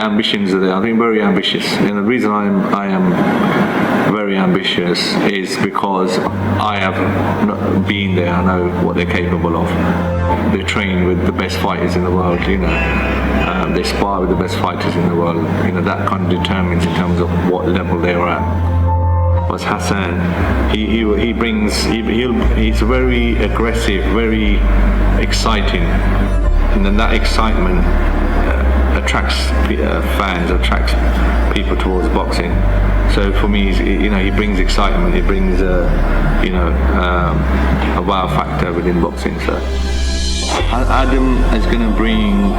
ambitions are there. I think very ambitious. And the reason I am very ambitious is because I have been there. I know what they're capable of. They train with the best fighters in the world, you know. They spar with the best fighters in the world. You know, that kind of determines in terms of what level they are at. Was Hassan. He brings. He's very aggressive, very exciting, and then that excitement attracts fans, attracts people towards boxing. So for me, he brings excitement. He brings a wow factor within boxing. So Adam is going to bring.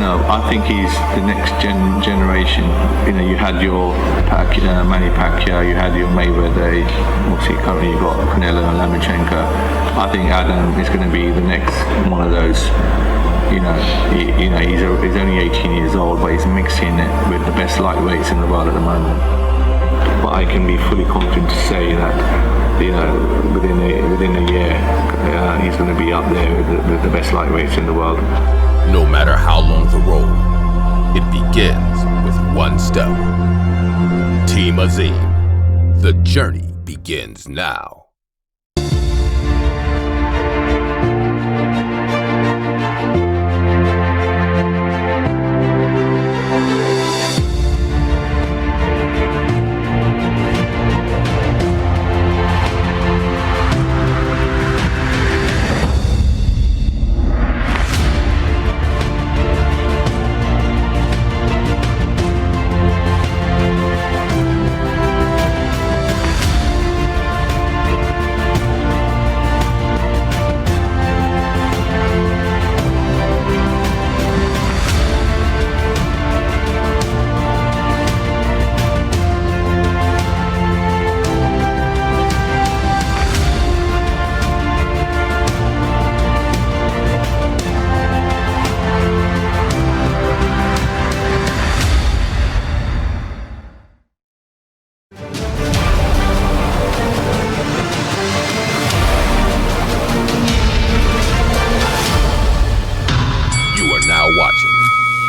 I think he's the next generation. You had your Manny Pacquiao, you had your Mayweather, obviously currently you've got Khalil and Lomachenko. I think Adam is going to be the next one of those. He's only 18 years old, but he's mixing it with the best lightweights in the world at the moment. But I can be fully confident to say that, within a year, he's going to be up there with the best lightweights in the world. No matter how long the road, it begins with one step. Team Azim, the journey begins now.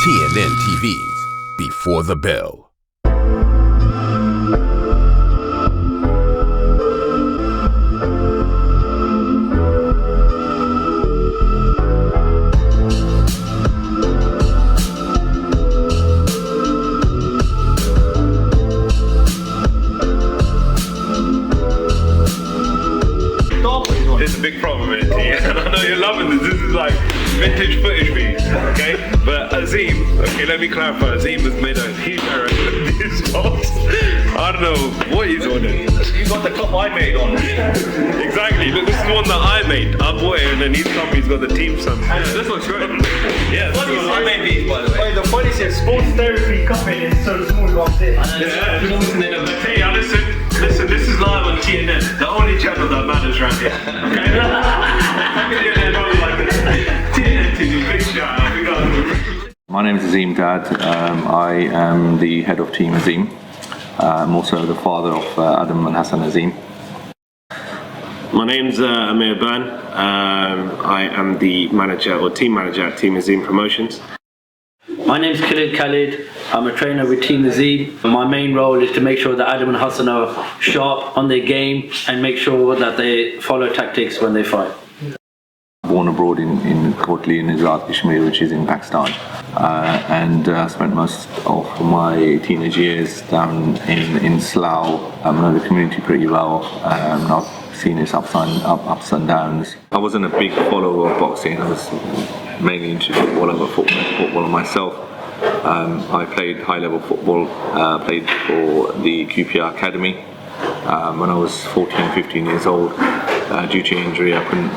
TNN TV's Before the Bell. There's a big problem in it, and I know you're loving this. This is like vintage footage for you, okay? But Azim, okay, let me clarify. Azim has made a huge error in these shots. I don't know what he's ordered. You got the cup I made on. Exactly. Look, this is the one that I made. I bought it, and then he's come. He's got the team some. This looks great. Yeah, this Funny, one I made these, by the way. Wait, the funny thing is, sports therapy cup in is so small like this. Hey, listen, this is live on TNN, the only channel that matters around here. TNN TV, big shout out. We got My name is Azim Dad. I am the head of Team Azim. I'm also the father of Adam and Hassan Azim. My name's Amir Ban. I am the manager or team manager at Team Azim Promotions. My name's Khalil. I'm a trainer with Team Azim. My main role is to make sure that Adam and Hassan are sharp on their game and make sure that they follow tactics when they fight. Born abroad in Kotli in Azad Kashmir, which is in Pakistan, and spent most of my teenage years down in Slough. I know the community pretty well. I've seen its ups and downs. I wasn't a big follower of boxing. I was mainly into football. I got football myself. I played high-level football, played for the QPR Academy. When I was 14, 15 years old, due to injury, I couldn't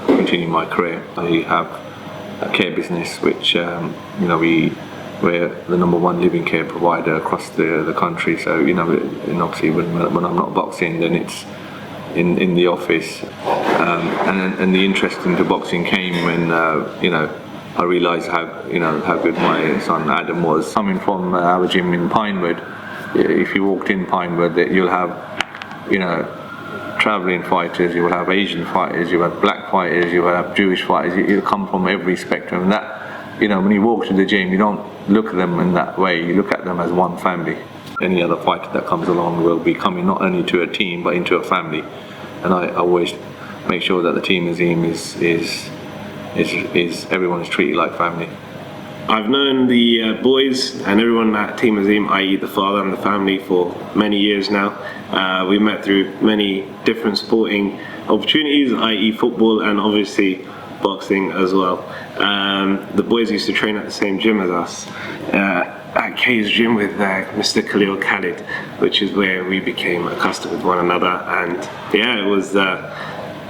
continue my career. I have a care business, which we're the number one living care provider across the country. So and obviously when I'm not boxing, then it's in the office. And the interest into boxing came when I realised how good my son Adam was. Coming from our gym in Pinewood, if you walked in Pinewood, you'll have travelling fighters, you will have Asian fighters, you will have black fighters, you will have Jewish fighters. You come from every spectrum. And you know, when you walk to the gym, you don't look at them in that way. You look at them as one family. Any other fighter that comes along will be coming not only to a team but into a family. And I always make sure that the team Azim is everyone is treated like family. I've known the boys and everyone at Team Azim, i.e. the father and the family, for many years now. We met through many different sporting opportunities, i.e. football and obviously boxing as well. The boys used to train at the same gym as us, at K's gym with Mr. Khalil, which is where we became accustomed with one another. And yeah, it was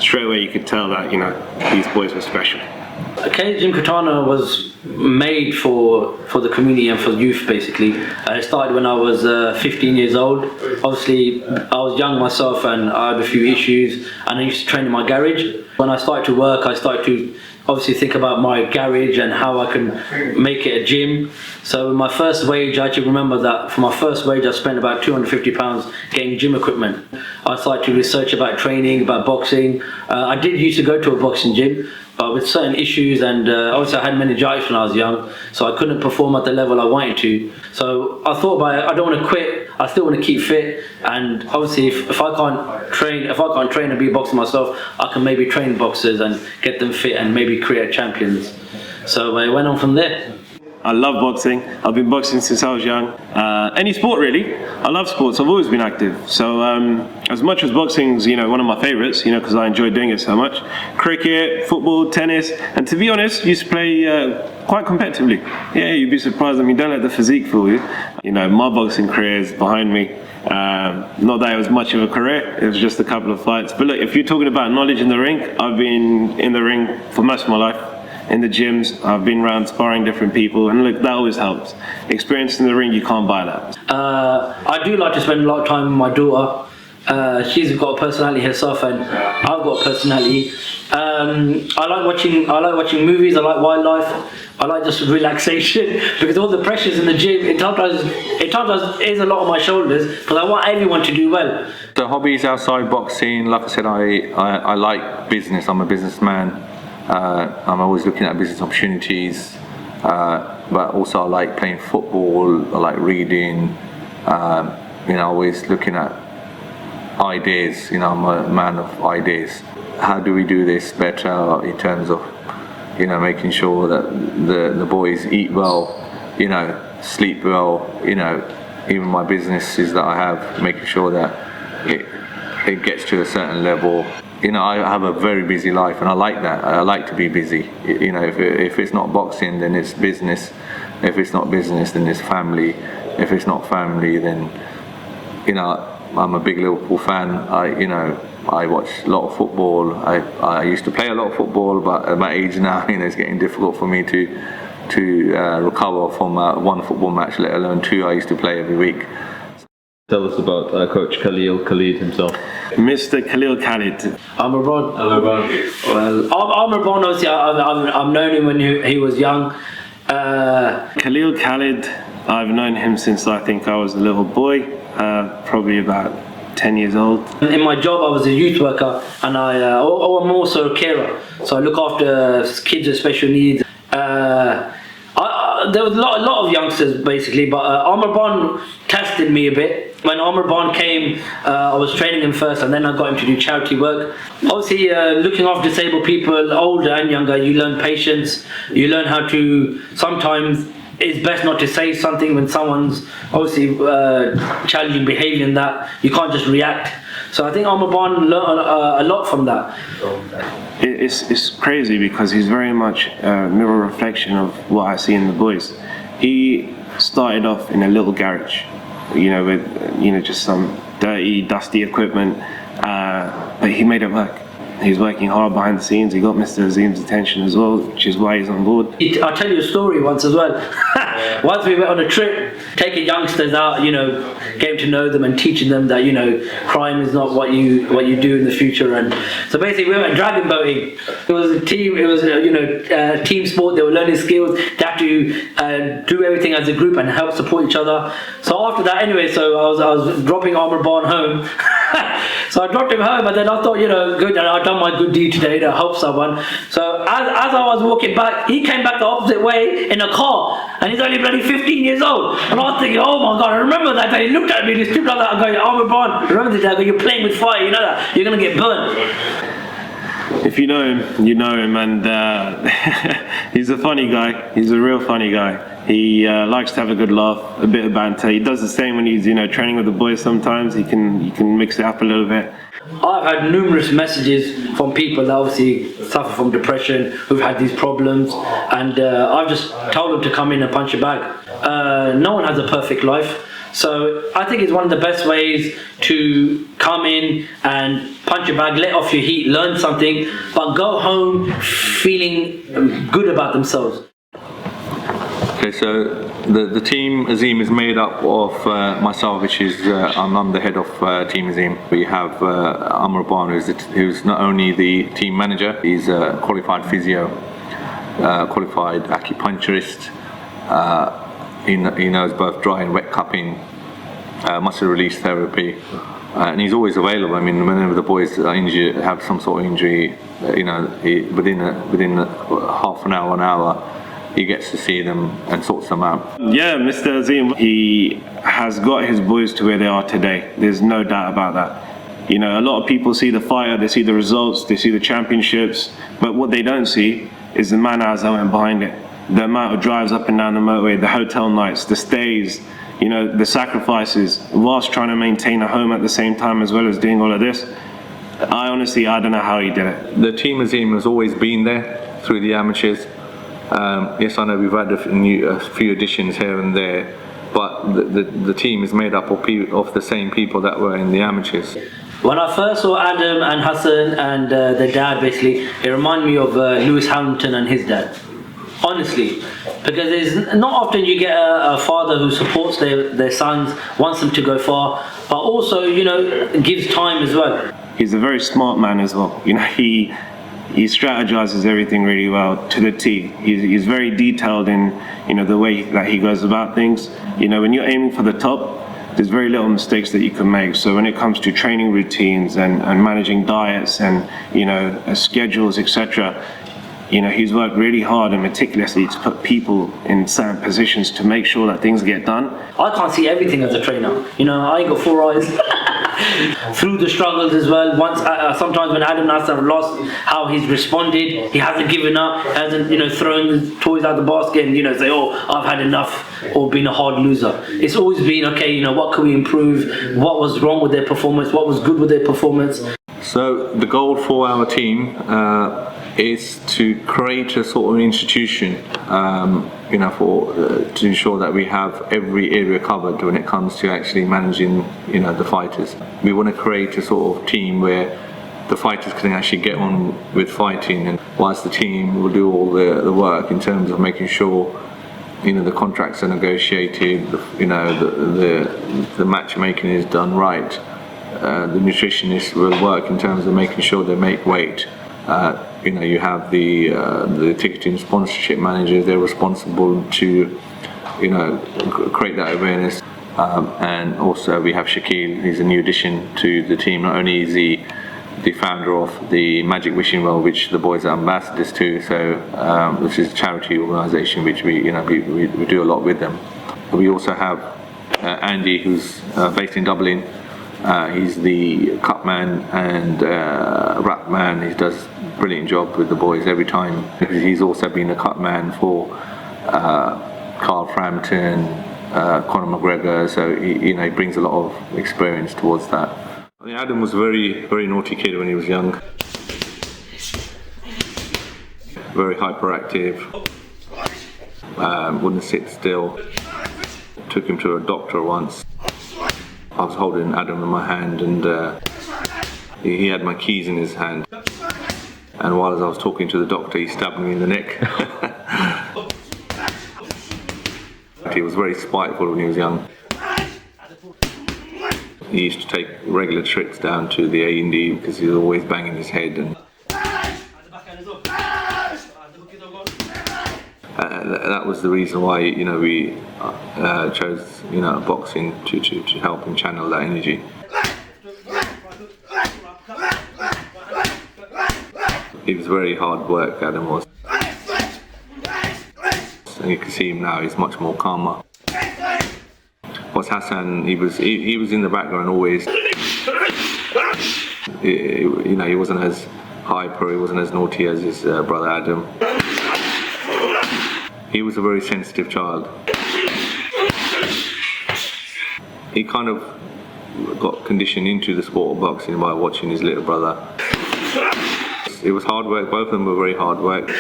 straight away you could tell that, you know, these boys were special. Okay, Gym Katana was made for the community and for youth, basically. It started when I was 15 years old. Obviously, I was young myself and I had a few issues, and I used to train in my garage. When I started to work, I started to obviously think about my garage and how I can make it a gym. So my first wage, I actually remember that for my first wage I spent about £250 getting gym equipment. I started to research about training, about boxing. I did used to go to a boxing gym, but with certain issues, and obviously I had meningitis when I was young, so I couldn't perform at the level I wanted to. So I thought about it, I don't want to quit, I still want to keep fit, and obviously if I can't train and be a boxer myself, I can maybe train boxers and get them fit and maybe create champions. So I went on from there. I love boxing. I've been boxing since I was young. Any sport really. I love sports. I've always been active. So as much as boxing's, you know, one of my favourites, you know, because I enjoy doing it so much. Cricket, football, tennis, and to be honest, used to play quite competitively. Yeah, you'd be surprised. I mean, don't let the physique fool you. You know, my boxing career is behind me. Not that it was much of a career. It was just a couple of fights. But look, if you're talking about knowledge in the ring, I've been in the ring for most of my life. In the gyms, I've been around sparring different people, and look, that always helps. Experience in the ring, you can't buy that. I do like to spend a lot of time with my daughter. She's got a personality herself, and I've got a personality. I like watching movies. I like wildlife. I like just relaxation, because all the pressures in the gym, it sometimes is a lot on my shoulders, because I want everyone to do well. The hobbies outside boxing, like I said, I like business. I'm a businessman. I'm always looking at business opportunities, but also I like playing football, I like reading, you know, always looking at ideas. You know, I'm a man of ideas. How do we do this better in terms of, you know, making sure that the boys eat well, you know, sleep well, you know, even my businesses that I have, making sure that it gets to a certain level. You know, I have a very busy life, and I like that. I like to be busy. You know, if it's not boxing, then it's business. If it's not business, then it's family. If it's not family, then, you know, I'm a big Liverpool fan. I watch a lot of football. I used to play a lot of football, but at my age now, you know, it's getting difficult for me to recover from one football match, let alone two I used to play every week. Tell us about Coach Khalil himself. Mr. Khalil Khalid. Amr Bon. Well, Amr Bon, obviously, I've known him when he was young. Khalil Khalid, I've known him since I think I was a little boy, probably about 10 years old. In my job, I was a youth worker, and I'm also a carer. So I look after kids with special needs. There was a lot of youngsters basically, but Amr Bon tested me a bit. When Amr Bon came, I was training him first, and then I got him to do charity work. Obviously, looking after disabled people, older and younger, you learn patience. You learn how to, sometimes it's best not to say something when someone's obviously challenging behaviour, and that you can't just react. So I think Amr Bon learned a lot from that. It's crazy because he's very much a mirror reflection of what I see in the boys. He started off in a little garage, you know, with, you know, just some dirty, dusty equipment, but he made it work. He's working hard behind the scenes. He got Mr. Azim's attention as well, which is why he's on board. I'll tell you a story once as well. Once we went on a trip, taking youngsters out, you know, getting to know them and teaching them that, you know, crime is not what you do in the future. And so basically we went dragon boating. It was a team. It was team sport. They were learning skills. They had to do everything as a group and help support each other. So after that, anyway, so I was dropping Amr Bon home. So I dropped him home, and then I thought, good, I've done my good deed today to help someone. So as I was walking back, he came back the opposite way in a car, and he's only bloody 15 years old. And I was thinking, oh my God, I remember that day. He looked at me, and he stood like that, I go, Armour Bond, remember the day? I go, you're playing with fire, you know that, you're going to get burned. If you know him, you know him, and he's a funny guy. He's a real funny guy. He likes to have a good laugh, a bit of banter. He does the same when he's, training with the boys. Sometimes he can mix it up a little bit. I've had numerous messages from people that obviously suffer from depression, who've had these problems, and I've just told them to come in and punch a bag. No one has a perfect life. So I think it's one of the best ways to come in and punch a bag, let off your heat, learn something, but go home feeling good about themselves. Okay, so the team Azim is made up of myself, which is I'm the head of Team Azim. We have Amr Ban, who's not only the team manager, he's a qualified physio, qualified acupuncturist. He knows both dry and wet cupping, muscle release therapy, and he's always available. I mean, whenever the boys are injured, have some sort of injury, within half an hour, he gets to see them and sorts them out. Yeah, Mr. Azim, he has got his boys to where they are today. There's no doubt about that. A lot of people see the fighter, they see the results, they see the championships, but what they don't see is the man hours that went behind it. The amount of drives up and down the motorway, the hotel nights, the stays, the sacrifices, whilst trying to maintain a home at the same time as well as doing all of this. I don't know how he did it. The team Azim has always been there through the amateurs. Yes, I know we've had a few additions here and there, but the team is made up of the same people that were in the amateurs. When I first saw Adam and Hassan and their dad, basically, it reminded me of Lewis Hamilton and his dad. Honestly, because there's not often you get a father who supports their sons, wants them to go far, but also, gives time as well. He's a very smart man as well. He strategizes everything really well to the T. He's very detailed in the way that he goes about things. When you're aiming for the top, there's very little mistakes that you can make. So when it comes to training routines and managing diets and schedules, etc., he's worked really hard and meticulously to put people in certain positions to make sure that things get done. I can't see everything as a trainer. I ain't got 4 eyes. Through the struggles as well. Once, sometimes when Adam has lost, how he's responded, he hasn't given up, hasn't thrown his toys out the basket and say, oh, I've had enough, or been a hard loser. It's always been okay. What can we improve? What was wrong with their performance? What was good with their performance? So the goal for our team is to create a sort of institution, to ensure that we have every area covered when it comes to actually managing, the fighters. We want to create a sort of team where the fighters can actually get on with fighting, and whilst the team will do all the work in terms of making sure, the contracts are negotiated, the matchmaking is done right. The nutritionists will work in terms of making sure they make weight. You have the ticketing sponsorship managers, they're responsible to, create that awareness. And also we have Khalil, he's a new addition to the team. Not only is he the founder of the Magic Wishing Well, which the boys are ambassadors to, so this is a charity organisation which we do a lot with them. We also have Andy, who's based in Dublin. He's the cut man and rap man. He does a brilliant job with the boys every time. He's also been a cut man for Carl Frampton, Conor McGregor, so he brings a lot of experience towards that. Adam was a very naughty kid when he was young. Very hyperactive, wouldn't sit still. Took him to a doctor once. I was holding Adam in my hand and he had my keys in his hand. And while I was talking to the doctor, he stabbed me in the neck. He was very spiteful when he was young. He used to take regular trips down to the A&D because he was always banging his head. And that was the reason why we chose boxing to help him channel that energy. He was very hard work, Adam was. And you can see him now, he's much more calmer. What's Hassan, he was in the background always. He wasn't as hyper, he wasn't as naughty as his brother Adam. He was a very sensitive child. He kind of got conditioned into the sport of boxing by watching his little brother. It was hard work, both of them were very hard work.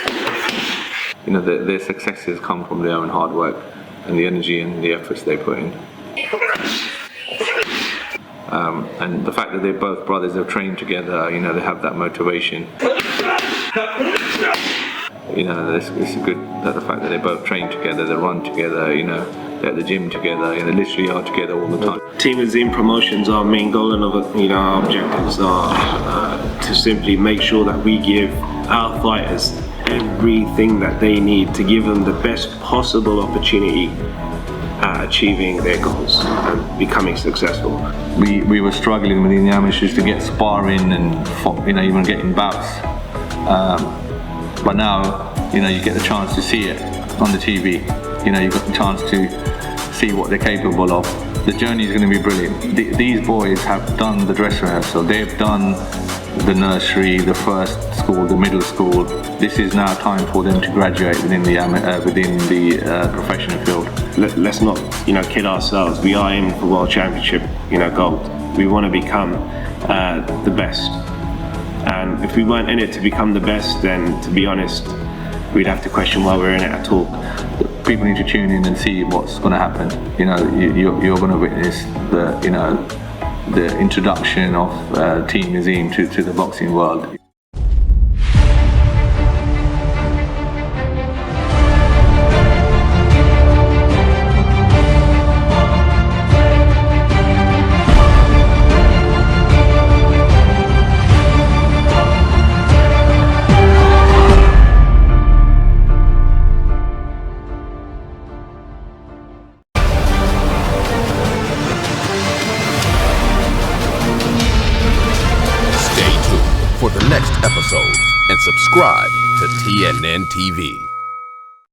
Their successes come from their own hard work and the energy and the efforts they put in. And the fact that they're both brothers, they've trained together, they have that motivation. It's good that the fact that they both train together, they run together, they're at the gym together, they literally are together all the time. Team Azim Promotions, our main goal and our objectives are to simply make sure that we give our fighters everything that they need to give them the best possible opportunity at achieving their goals and becoming successful. We were struggling within the amateurs to get sparring and even getting bouts. But now, you get the chance to see it on the TV. You've got the chance to see what they're capable of. The journey is going to be brilliant. These boys have done the dress rehearsal. They've done the nursery, the first school, the middle school. This is now time for them to graduate within the professional field. Let's not, kid ourselves. We are aiming for World Championship, gold. We want to become the best. And if we weren't in it to become the best, then to be honest, we'd have to question why we're in it at all. People need to tune in and see what's going to happen. You're going to witness the introduction of Team Azim to the boxing world. For the next episode and subscribe to TNN TV.